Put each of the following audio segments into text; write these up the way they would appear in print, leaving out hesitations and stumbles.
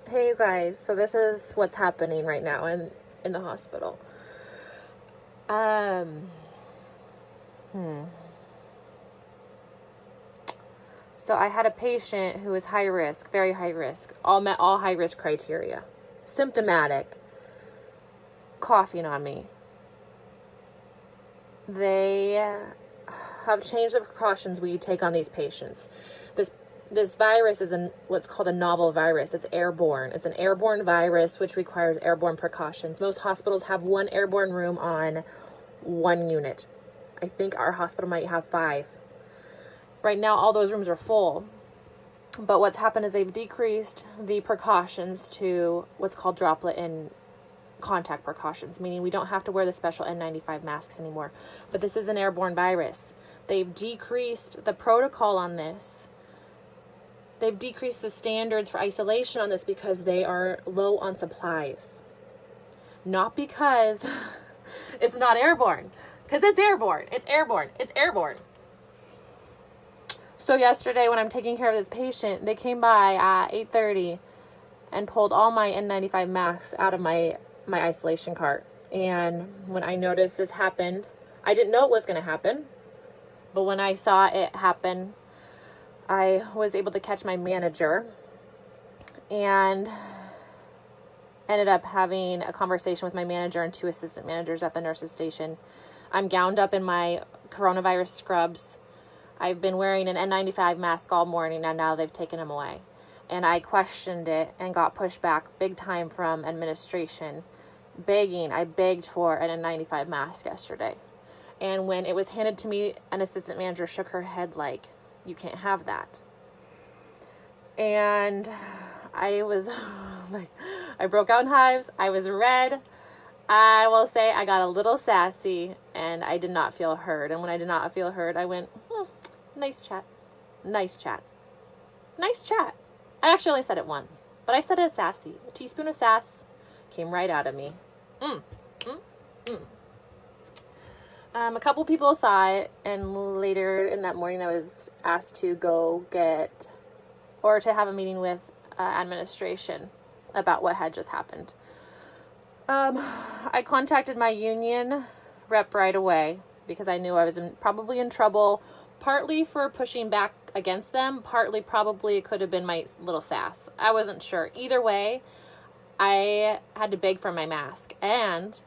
Hey you guys, so this is what's happening right now in the hospital. So I had a patient who was high risk, very high risk, met all high risk criteria. Symptomatic, coughing on me. They have changed the precautions we take on these patients. This virus is what's called a novel virus. It's airborne. It's an airborne virus which requires airborne precautions. Most hospitals have one airborne room on one unit. I think our hospital might have 5. Right now, all those rooms are full. But what's happened is they've decreased the precautions to what's called droplet and contact precautions, meaning we don't have to wear the special N95 masks anymore. But this is an airborne virus. They've decreased the protocol on this. They've decreased the standards for isolation on this because they are low on supplies. Not because it's not airborne. Because it's airborne. It's airborne. It's airborne. So yesterday when I'm taking care of this patient, they came by at 8:30 and pulled all my N95 masks out of my isolation cart. And when I noticed this happened, I didn't know it was going to happen. But when I saw it happen, I was able to catch my manager and ended up having a conversation with my manager and 2 assistant managers at the nurses station. I'm gowned up in my coronavirus scrubs. I've been wearing an N95 mask all morning, and now they've taken them away. And I questioned it and got pushback big time from administration. I begged for an N95 mask yesterday. And when it was handed to me, an assistant manager shook her head like, you can't have that. And I was like, I broke out in hives. I was red. I will say I got a little sassy and I did not feel heard. And when I did not feel heard, I went, nice chat. Nice chat. Nice chat. I actually only said it once, but I said it sassy. A teaspoon of sass came right out of me. A couple people saw it, and later in that morning I was asked to go to have a meeting with administration about what had just happened. I contacted my union rep right away because I knew I was probably in trouble, partly for pushing back against them, partly probably it could have been my little sass. I wasn't sure. Either way, I had to beg for my mask, and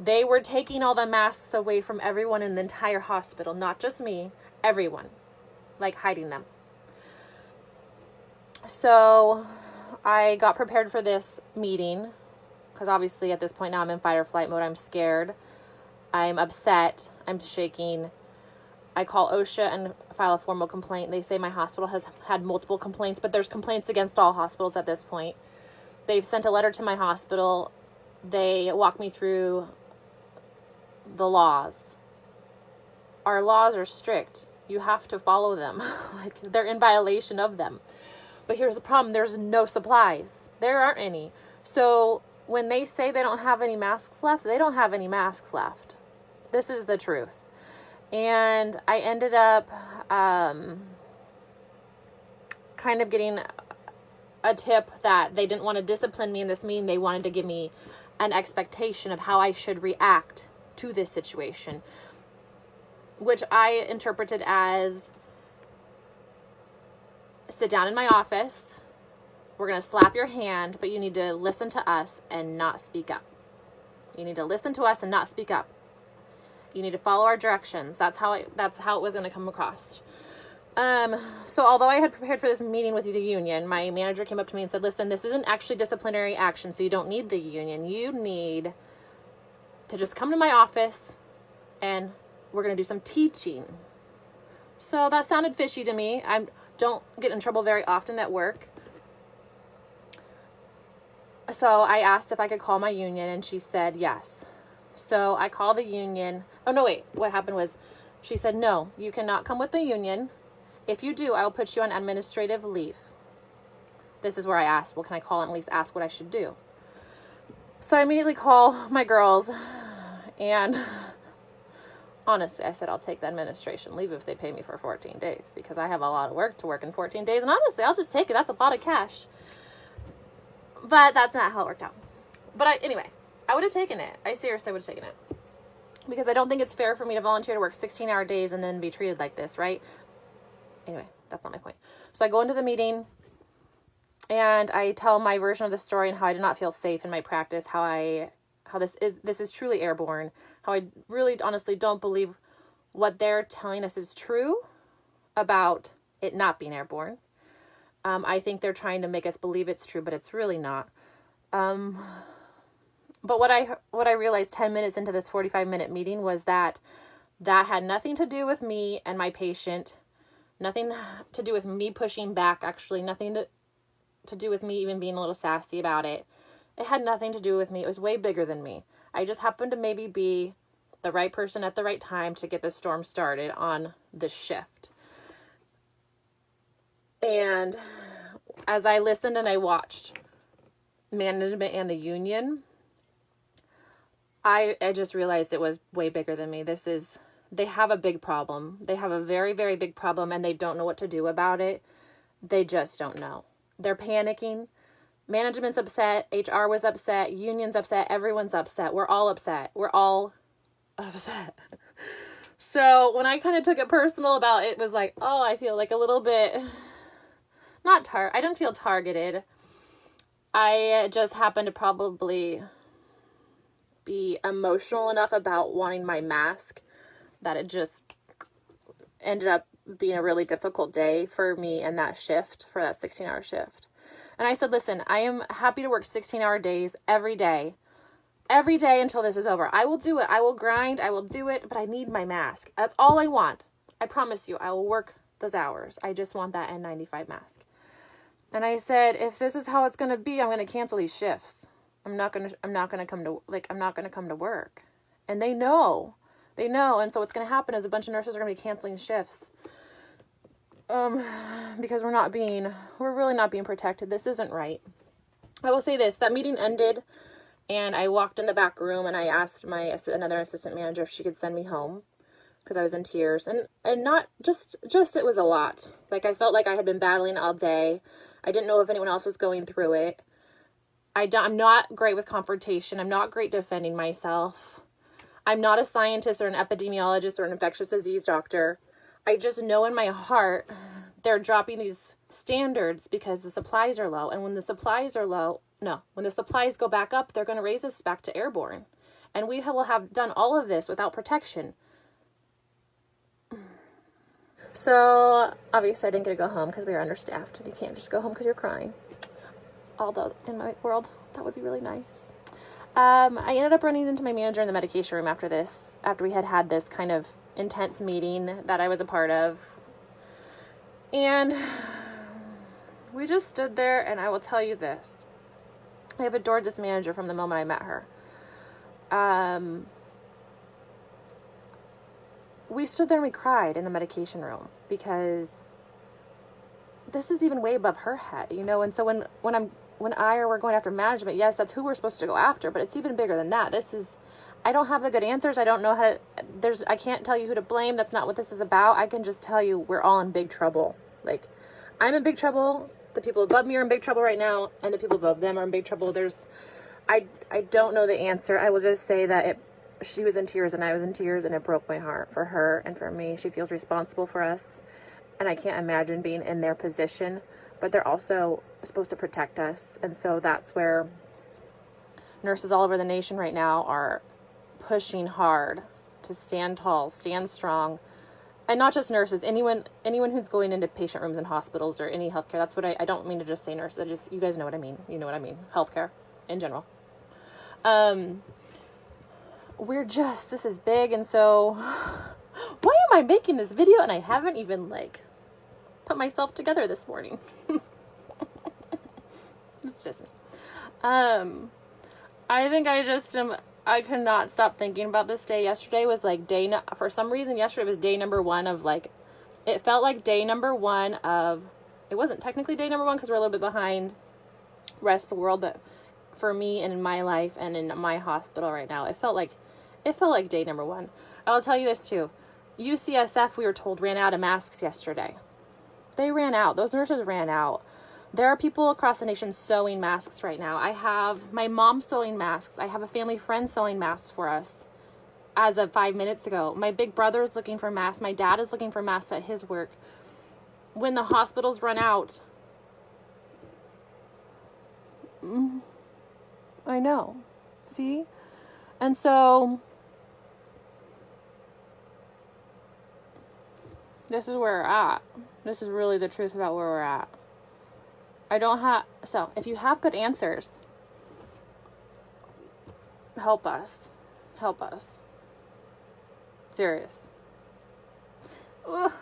they were taking all the masks away from everyone in the entire hospital, not just me, everyone, like hiding them. So I got prepared for this meeting because obviously at this point now I'm in fight or flight mode. I'm scared. I'm upset. I'm shaking. I call OSHA and file a formal complaint. They say my hospital has had multiple complaints, but there's complaints against all hospitals at this point. They've sent a letter to my hospital. They walk me through the laws. Our laws are strict. You have to follow them. Like they're in violation of them. But here's the problem. There's no supplies. There aren't any. So when they say they don't have any masks left, they don't have any masks left. This is the truth. And I ended up kind of getting a tip that they didn't want to discipline me in this meeting. They wanted to give me an expectation of how I should react to this situation, which I interpreted as sit down in my office. We're going to slap your hand, but you need to listen to us and not speak up. You need to listen to us and not speak up. You need to follow our directions. That's how it was going to come across. So although I had prepared for this meeting with the union, my manager came up to me and said, listen, this isn't actually disciplinary action, so you don't need the union. You need to just come to my office and we're going to do some teaching. So that sounded fishy to me. I don't get in trouble very often at work. So I asked if I could call my union and she said yes. So I called the union. Oh, no, wait. What happened was she said, no, you cannot come with the union. If you do, I will put you on administrative leave. This is where I asked, well, can I call and at least ask what I should do? So I immediately call my girls and honestly, I said, I'll take the administration leave if they pay me for 14 days because I have a lot of work to work in 14 days. And honestly, I'll just take it. That's a lot of cash. But that's not how it worked out. But anyway, I would have taken it. I seriously would have taken it. Because I don't think it's fair for me to volunteer to work 16-hour days and then be treated like this, right? Anyway, that's not my point. So I go into the meeting and I tell my version of the story and how I did not feel safe in my practice, how this is truly airborne, how I really honestly don't believe what they're telling us is true about it not being airborne. I think they're trying to make us believe it's true, but it's really not. But what I realized 10 minutes into this 45-minute meeting was that had nothing to do with me and my patient, nothing to do with me pushing back, actually nothing to do with me even being a little sassy about it. It had nothing to do with me. It was way bigger than me. I just happened to maybe be the right person at the right time to get the storm started on the shift. And as I listened and I watched management and the union, I just realized it was way bigger than me. They have a big problem. They have a very, very big problem and they don't know what to do about it. They just don't know. They're panicking. Management's upset. HR was upset. Union's upset. Everyone's upset. We're all upset. We're all upset. So when I kind of took it personal about it, was like, oh, I feel like a little bit, I didn't feel targeted. I just happened to probably be emotional enough about wanting my mask that it just ended up being a really difficult day for me and that shift, for that 16-hour shift. And I said, listen, I am happy to work 16-hour days every day until this is over. I will do it. I will grind. I will do it, but I need my mask. That's all I want. I promise you, I will work those hours. I just want that N95 mask. And I said, if this is how it's going to be, I'm going to cancel these shifts. I'm not going to come to work. And they know. And so what's going to happen is a bunch of nurses are going to be canceling shifts. Because we're really not being protected. This isn't right. I will say this, that meeting ended and I walked in the back room and I asked another assistant manager if she could send me home because I was in tears and not just it was a lot. Like I felt like I had been battling all day. I didn't know if anyone else was going through it. I'm not great with confrontation. I'm not great defending myself. I'm not a scientist or an epidemiologist or an infectious disease doctor. I just know in my heart they're dropping these standards because the supplies are low. And when the supplies go back up, they're going to raise us back to airborne. And we will have done all of this without protection. So obviously I didn't get to go home because we were understaffed. And you can't just go home because you're crying. Although in my world, that would be really nice. I ended up running into my manager in the medication room after we had this kind of intense meeting that I was a part of. And we just stood there, and I will tell you this. I have adored this manager from the moment I met her. We stood there and we cried in the medication room because this is even way above her head, and so when we're going after management, yes, that's who we're supposed to go after, but it's even bigger than that. I don't have the good answers. I don't know I can't tell you who to blame. That's not what this is about. I can just tell you we're all in big trouble. Like, I'm in big trouble. The people above me are in big trouble right now, and the people above them are in big trouble. I don't know the answer. I will just say that she was in tears and I was in tears, and it broke my heart for her and for me. She feels responsible for us, and I can't imagine being in their position, but they're also supposed to protect us. And so that's where nurses all over the nation right now are pushing hard to stand tall, stand strong, and not just nurses, anyone who's going into patient rooms in hospitals or any healthcare. That's what I don't mean to just say nurses. You guys know what I mean. You know what I mean. Healthcare in general. This is big. And so why am I making this video and I haven't even put myself together this morning? It's just me. I think I could not stop thinking about this day. Yesterday was for some reason, yesterday was day number one of it felt like day number one of, it wasn't technically day number one because we're a little bit behind the rest of the world, but for me and in my life and in my hospital right now, it felt like day number one. I will tell you this too. UCSF, we were told, ran out of masks yesterday. They ran out. Those nurses ran out. There are people across the nation sewing masks right now. I have my mom sewing masks. I have a family friend sewing masks for us as of 5 minutes ago. My big brother is looking for masks. My dad is looking for masks at his work. When the hospitals run out, I know. See? And so this is where we're at. This is really the truth about where we're at. So if you have good answers, help us. Help us. Serious. Ugh.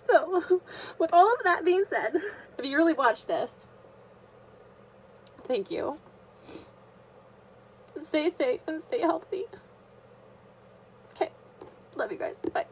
So, with all of that being said, if you really watched this, thank you. Stay safe and stay healthy. Okay. Love you guys. Bye.